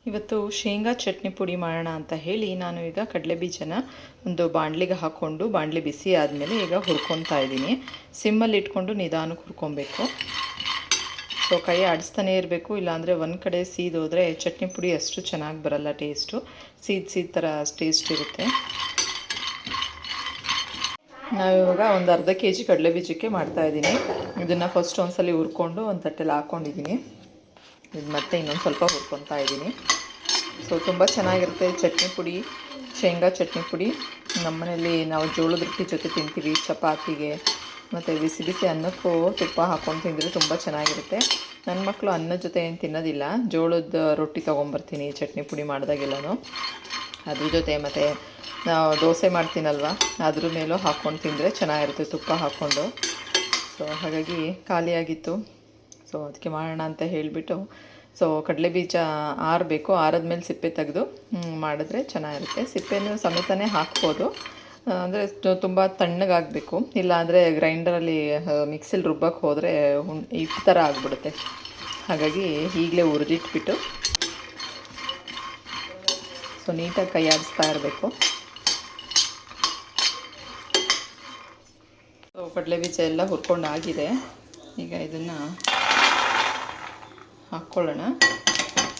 ಇವತ್ತು ಶೇಂಗಾ ಚಟ್ನಿ ಪುಡಿ ಮಾಡೋಣ ಅಂತ ಹೇಳಿ ನಾನು ಈಗ ಕಡಲೆಬೀಜನ ಒಂದು ಬಾಣಲಿಗೆ ಹಾಕ್ಕೊಂಡು ಬಾಣಲಿ ಬಿಸಿ ಆದಮೇಲೆ ಈಗ ಹುರ್ಕೊತಾ ಇದ್ದೀನಿ. ಸಿಮ್ಮಲ್ಲಿ ಇಟ್ಕೊಂಡು ನಿಧಾನಕ್ಕೆ ಹುರ್ಕೊಬೇಕು. ಸೊ ಕೈ ಆಡಿಸ್ತಾನೆ ಇರಬೇಕು, ಇಲ್ಲಾಂದರೆ ಒಂದು ಕಡೆ ಸೀದೋದ್ರೆ ಚಟ್ನಿ ಪುಡಿ ಅಷ್ಟು ಚೆನ್ನಾಗಿ ಬರಲ್ಲ. ಟೇಸ್ಟು ಸೀದ್ ಥರ ಟೇಸ್ಟ್ ಇರುತ್ತೆ. ನಾವಿವಾಗ ಒಂದು ಅರ್ಧ ಕೆಜಿ ಕಡಲೆಬೀಜಕ್ಕೆ ಮಾಡ್ತಾಯಿದ್ದೀನಿ. ಇದನ್ನು ಫಸ್ಟ್ ಒಂದ್ಸಲ ಹುರ್ಕೊಂಡು ಒಂದು ತಟ್ಟೆಲಿ ಹಾಕ್ಕೊಂಡಿದ್ದೀನಿ. ಇದು ಮತ್ತೆ ಇನ್ನೊಂದು ಸ್ವಲ್ಪ ಹುರ್ಕೊತಾ ಇದ್ದೀನಿ. ಸೊ ತುಂಬ ಚೆನ್ನಾಗಿರುತ್ತೆ ಚಟ್ನಿ ಪುಡಿ, ಶೇಂಗಾ ಚಟ್ನಿ ಪುಡಿ. ನಮ್ಮನೇಲಿ ನಾವು ಜೋಳದ ರೊಟ್ಟಿ ಜೊತೆ ತಿಂತೀವಿ, ಚಪಾತಿಗೆ ಮತ್ತು ಬಿಸಿ ಬಿಸಿ ಅನ್ನಕ್ಕೂ ತುಪ್ಪ ಹಾಕ್ಕೊಂಡು ತಿಂದರೆ ತುಂಬ ಚೆನ್ನಾಗಿರುತ್ತೆ. ನನ್ನ ಮಕ್ಕಳು ಅನ್ನದ ಜೊತೆ ಏನು ತಿನ್ನೋದಿಲ್ಲ, ಜೋಳದ ರೊಟ್ಟಿ ತೊಗೊಂಬರ್ತೀನಿ ಚಟ್ನಿ ಪುಡಿ ಮಾಡಿದಾಗೆಲ್ಲನೂ. ಅದ್ರ ಜೊತೆ ಮತ್ತು ನಾವು ದೋಸೆ ಮಾಡ್ತೀನಲ್ವ, ಅದ್ರ ಮೇಲೂ ಹಾಕ್ಕೊಂಡು ತಿಂದರೆ ಚೆನ್ನಾಗಿರುತ್ತೆ ತುಪ್ಪ ಹಾಕ್ಕೊಂಡು. ಸೊ ಹಾಗಾಗಿ ಖಾಲಿಯಾಗಿತ್ತು, ಸೊ ಅದಕ್ಕೆ ಮಾಡೋಣ ಅಂತ ಹೇಳಿಬಿಟ್ಟು. ಸೊ ಕಡಲೆಬೀಜ ಆರಬೇಕು, ಆರಿದ್ಮೇಲೆ ಸಿಪ್ಪೆ ತೆಗೆದು ಮಾಡಿದ್ರೆ ಚೆನ್ನಾಗಿರುತ್ತೆ. ಸಿಪ್ಪೆನೂ ಸಮೇತನೇ ಹಾಕ್ಬೋದು, ಅಂದರೆ ತುಂಬ ತಣ್ಣಗಾಗಬೇಕು. ಇಲ್ಲಾಂದರೆ ಗ್ರೈಂಡರಲ್ಲಿ ಮಿಕ್ಸಿಲಿ ರುಬ್ಬಕ್ಕೆ ಹೋದರೆ ಈ ಥರ ಆಗಿಬಿಡುತ್ತೆ. ಹಾಗಾಗಿ ಈಗಲೇ ಹುರಿದಿಟ್ಬಿಟ್ಟು ಸೊ ನೀಟಾಗಿ ಕೈ ಆಡಿಸ್ತಾ ಇರಬೇಕು. ಸೊ ಕಡಲೆಬೀಜ ಎಲ್ಲ ಹುರ್ಕೊಂಡು ಆಗಿದೆ. ಈಗ ಇದನ್ನು ಹಾಕ್ಕೊಳ್ಳೋಣ.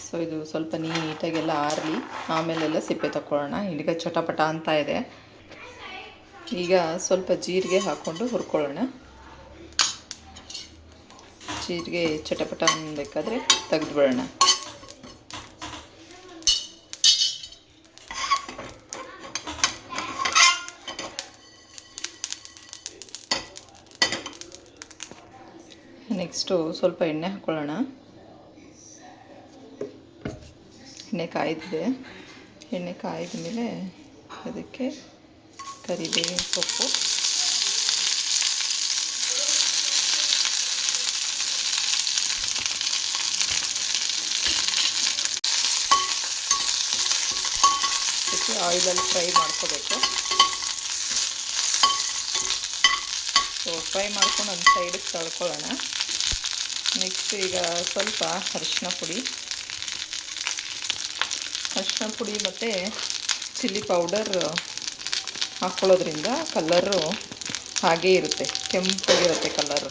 ಸೊ ಇದು ಸ್ವಲ್ಪ ನೀಟಾಗೆಲ್ಲ ಆರಲಿ, ಆಮೇಲೆಲ್ಲ ಸಿಪ್ಪೆ ತಗೊಳ್ಳೋಣ. ಈಗ ಚಟಪಟ ಅಂತ ಇದೆ. ಈಗ ಸ್ವಲ್ಪ ಜೀರಿಗೆ ಹಾಕ್ಕೊಂಡು ಹುರ್ಕೊಳ್ಳೋಣ. ಜೀರಿಗೆ ಚಟಪಟ ಅನ್ನಬೇಕಾದ್ರೆ ತೆಗೆದುಬಿಡೋಣ. ನೆಕ್ಸ್ಟು ಸ್ವಲ್ಪ ಎಣ್ಣೆ ಹಾಕ್ಕೊಳ್ಳೋಣ. ಎಣ್ಣೆ ಕಾಯ್ದಿದೆ. ಎಣ್ಣೆ ಕಾಯ್ದ ಮೇಲೆ ಅದಕ್ಕೆ ಕರಿಬೇವಿನ ಸೊಪ್ಪು, ಅದಕ್ಕೆ ಆಯಿಲಲ್ಲಿ ಫ್ರೈ ಮಾಡ್ಕೋಬೇಕು. ಸೊ ಫ್ರೈ ಮಾಡ್ಕೊಂಡು ಒಂದು ಸೈಡಿಗೆ ತಳ್ಕೊಳ್ಳೋಣ. ನೆಕ್ಸ್ಟ್ ಈಗ ಸ್ವಲ್ಪ ಅರಿಶಿನ ಪುಡಿ ಮತ್ತು ಚಿಲ್ಲಿ ಪೌಡರ್ ಹಾಕ್ಕೊಳ್ಳೋದ್ರಿಂದ ಕಲ್ಲರು ಹಾಗೇ ಇರುತ್ತೆ, ಕೆಂಪಾಗಿರುತ್ತೆ ಕಲ್ಲರು.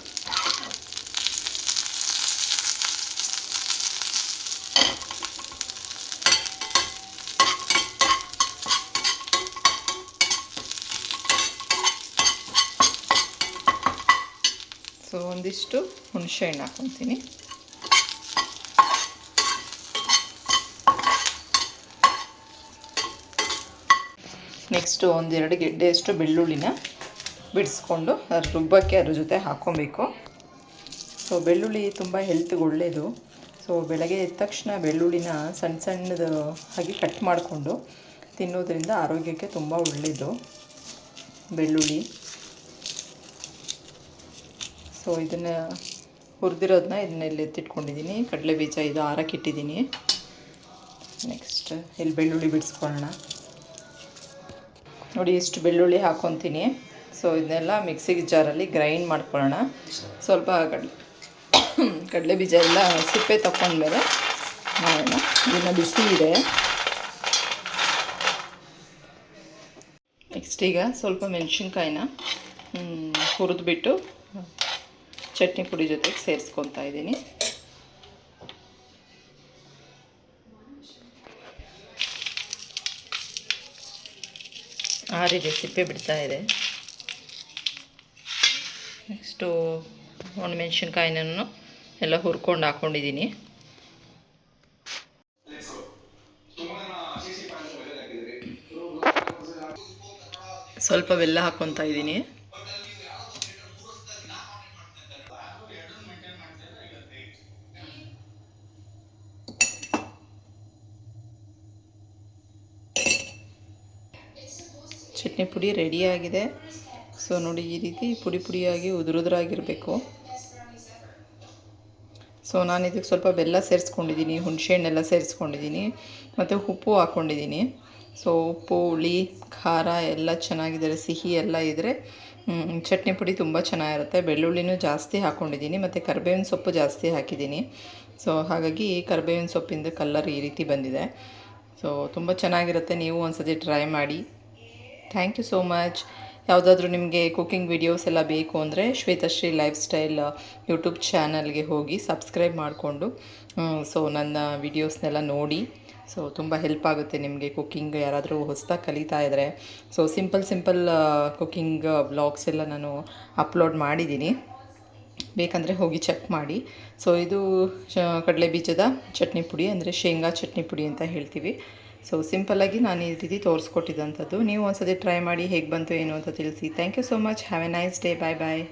ಸೊ ಒಂದಿಷ್ಟು ಹುಣಸೆ ಹಣ್ಣು ಹಾಕ್ಕೊತೀನಿ. ನೆಕ್ಸ್ಟು ಒಂದೆರಡು ಗೆಡ್ಡೆಯಷ್ಟು ಬೆಳ್ಳುಳ್ಳಿನ ಬಿಡಿಸ್ಕೊಂಡು ರುಬ್ಬಕ್ಕೆ ಅದ್ರ ಜೊತೆ ಹಾಕ್ಕೊಬೇಕು. ಸೊ ಬೆಳ್ಳುಳ್ಳಿ ತುಂಬ ಹೆಲ್ತ್ಗೆ ಒಳ್ಳೆಯದು. ಸೊ ಬೆಳಗ್ಗೆ ಎದ್ದ ತಕ್ಷಣ ಬೆಳ್ಳುಳ್ಳಿನ ಸಣ್ಣ ಸಣ್ಣದು ಹಾಗೆ ಕಟ್ ಮಾಡಿಕೊಂಡು ತಿನ್ನೋದ್ರಿಂದ ಆರೋಗ್ಯಕ್ಕೆ ತುಂಬ ಒಳ್ಳೆಯದು ಬೆಳ್ಳುಳ್ಳಿ. ಸೊ ಇದನ್ನು ಹುರಿದಿರೋದನ್ನ ಇದನ್ನೆಲ್ಲ ಎತ್ತಿಟ್ಕೊಂಡಿದ್ದೀನಿ. ಕಡಲೆಬೀಜ ಇದು ಆರಕ್ಕಿಟ್ಟಿದ್ದೀನಿ. ನೆಕ್ಸ್ಟ್ ಇಲ್ಲಿ ಬೆಳ್ಳುಳ್ಳಿ ಬಿಡಿಸ್ಕೊಳ್ಳೋಣ. ನೋಡಿ ಎಷ್ಟು ಬೆಳ್ಳುಳ್ಳಿ ಹಾಕ್ಕೊತೀನಿ. ಸೊ ಇದನ್ನೆಲ್ಲ ಮಿಕ್ಸಿಗೆ ಜಾರಲ್ಲಿ ಗ್ರೈಂಡ್ ಮಾಡ್ಕೊಳ್ಳೋಣ. ಸ್ವಲ್ಪ ಕಡಲೆಬೀಜ ಎಲ್ಲ ಸಿಪ್ಪೆ ತಗೊಂಡ್ಮೇಲೆ ಮಾಡೋಣ. ಇದನ್ನು ಬಿಸಿ ಇದೆ. ನೆಕ್ಸ್ಟ್ ಈಗ ಸ್ವಲ್ಪ ಮೆಣಸಿನ್ಕಾಯಿನ ಹುರಿದ್ಬಿಟ್ಟು ಚಟ್ನಿ ಪುಡಿ ಜೊತೆಗೆ ಸೇರಿಸ್ಕೊತಾ ಇದ್ದೀನಿ. ಆರಿದೆ, ಸಿಪ್ಪೆ ಬಿಡ್ತಾ ಇದೆ. ನೆಕ್ಸ್ಟು ಒಣಮೆಣ್ಸಿನ್ಕಾಯಿನೂ ಎಲ್ಲ ಹುರ್ಕೊಂಡು ಹಾಕ್ಕೊಂಡಿದ್ದೀನಿ. ಸ್ವಲ್ಪ ಬೆಲ್ಲ ಹಾಕ್ಕೊತಾ ಇದ್ದೀನಿ. ಚಟ್ನಿ ಪುಡಿ ರೆಡಿಯಾಗಿದೆ. ಸೊ ನೋಡಿ, ಈ ರೀತಿ ಪುಡಿ ಪುಡಿಯಾಗಿ ಉದುರುದ್ರಾಗಿರಬೇಕು. ಸೊ ನಾನು ಇದಕ್ಕೆ ಸ್ವಲ್ಪ ಬೆಲ್ಲ ಸೇರಿಸ್ಕೊಂಡಿದ್ದೀನಿ, ಹುಣಸೆಹಣ್ಣೆಲ್ಲ ಸೇರಿಸ್ಕೊಂಡಿದ್ದೀನಿ ಮತ್ತು ಉಪ್ಪು ಹಾಕ್ಕೊಂಡಿದ್ದೀನಿ. ಸೊ ಉಪ್ಪು, ಹುಳಿ, ಖಾರ ಎಲ್ಲ ಚೆನ್ನಾಗಿದ್ದಾರೆ, ಸಿಹಿ ಎಲ್ಲ ಇದ್ದರೆ ಚಟ್ನಿ ಪುಡಿ ತುಂಬ ಚೆನ್ನಾಗಿರುತ್ತೆ. ಬೆಳ್ಳುಳ್ಳಿನೂ ಜಾಸ್ತಿ ಹಾಕ್ಕೊಂಡಿದ್ದೀನಿ ಮತ್ತು ಕರಿಬೇವಿನ ಸೊಪ್ಪು ಜಾಸ್ತಿ ಹಾಕಿದ್ದೀನಿ. ಸೊ ಹಾಗಾಗಿ ಕರಿಬೇವಿನ ಸೊಪ್ಪಿಂದ ಕಲ್ಲರ್ ಈ ರೀತಿ ಬಂದಿದೆ. ಸೊ ತುಂಬ ಚೆನ್ನಾಗಿರುತ್ತೆ, ನೀವು ಒಂದ್ಸತಿ ಟ್ರೈ ಮಾಡಿ. Thank you so much. ಯಾವುದಾದ್ರೂ ನಿಮಗೆ ಕುಕ್ಕಿಂಗ್ ವಿಡಿಯೋಸ್ ಎಲ್ಲ ಬೇಕು ಅಂದರೆ ಶ್ವೇತಶ್ರೀ ಲೈಫ್ ಸ್ಟೈಲ್ ಯೂಟ್ಯೂಬ್ ಚಾನಲ್ಗೆ ಹೋಗಿ ಸಬ್ಸ್ಕ್ರೈಬ್ ಮಾಡಿಕೊಂಡು ಸೊ ನನ್ನ ವಿಡಿಯೋಸ್ನೆಲ್ಲ ನೋಡಿ. ಸೊ ತುಂಬ ಹೆಲ್ಪ್ ಆಗುತ್ತೆ ನಿಮಗೆ ಕುಕ್ಕಿಂಗ್ ಯಾರಾದರೂ ಹೊಸದಾಗಿ ಕಲಿತಾ ಇದ್ದರೆ. ಸೊ ಸಿಂಪಲ್ ಕುಕ್ಕಿಂಗ್ ವ್ಲಾಗ್ಸ್ ಎಲ್ಲ ನಾನು ಅಪ್ಲೋಡ್ ಮಾಡಿದ್ದೀನಿ, ಬೇಕಂದರೆ ಹೋಗಿ ಚೆಕ್ ಮಾಡಿ. ಸೊ ಇದು ಕಡಲೆ ಬೀಜದ ಚಟ್ನಿ ಪುಡಿ, ಅಂದರೆ ಶೇಂಗಾ ಚಟ್ನಿ ಪುಡಿ ಅಂತ ಹೇಳ್ತೀವಿ. ಸೊ ಸಿಂಪಲ್ಲಾಗಿ ನಾನು ಈ ರೀತಿ ತೋರಿಸ್ಕೊಟ್ಟಿದ್ದಂಥದ್ದು. ನೀವು ಒಂದ್ಸತಿ ಟ್ರೈ ಮಾಡಿ ಹೇಗೆ ಬಂತು ಏನು ಅಂತ ತಿಳಿಸಿ. Thank you so much. Have a nice day. Bye bye.